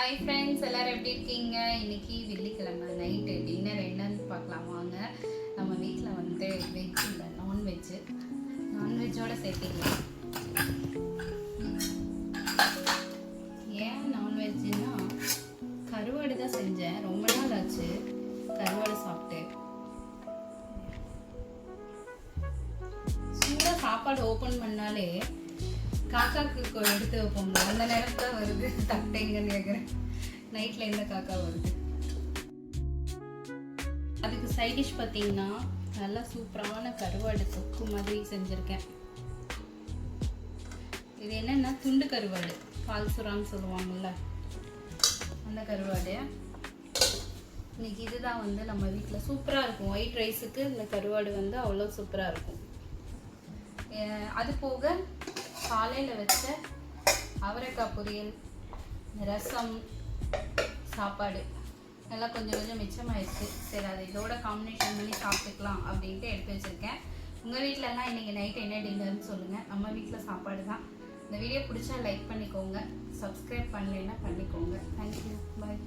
Hi friends, எல்லாரும் எப்படி இருக்கீங்க? இன்னைக்கு வெள்ளிக்கிழமை நைட்டு டின்னர் என்னன்னு பார்க்கலாம் வாங்க. நம்ம வீட்டில் வந்து வெஜ் இல்லை நான்வெஜ்ஜோடு சேர்த்திக்கலாம். ஏன் நான்வெஜ்ஜுன்னா கருவாடு தான் செஞ்சேன். ரொம்ப நாள் ஆச்சு கருவாடு சாப்பிட்டு. சூடாக சாப்பாடு ஓப்பன் பண்ணாலே காக்காக்கு எடுத்து வைப்போம்ல, அந்த நேரம் தான் வருது. தட்டைங்கன்னு கேட்குறேன். நைட்டில் எந்த காக்கா வருது? அதுக்கு சைட் டிஷ் பார்த்தீங்கன்னா நல்லா சூப்பரான கருவாடு தொக்கு மாதிரி செஞ்சுருக்கேன். இது என்னென்னா துண்டு கருவாடு, பால்சுரான்னு சொல்லுவாங்கள்ல, அந்த கருவாடு. இன்னைக்கு இதுதான் வந்து நம்ம வீட்டில் சூப்பராக இருக்கும். ஒயிட் ரைஸுக்கு இந்த கருவாடு வந்து அவ்வளோ சூப்பராக இருக்கும். அது போக காலையில் வச்ச அவரைக்காய் பொரியல், ரசம், சாப்பாடு எல்லாம் கொஞ்சம் கொஞ்சம் மிச்சமாயிடுச்சு. சரி, அதை இதோட காம்பினேஷன் பண்ணி சாப்பிட்டுக்கலாம் அப்படின்ட்டு எடுத்து வச்சுருக்கேன். உங்கள் வீட்டிலலாம் இன்றைக்கி நைட்டு என்ன டின்னர்னு சொல்லுங்கள். நம்ம வீட்டில் சாப்பாடு தான். இந்த வீடியோ பிடிச்சா லைக் பண்ணிக்கோங்க, சப்ஸ்கிரைப் பண்ணலைன்னா பண்ணிக்கோங்க. தேங்க்யூ, பாய்.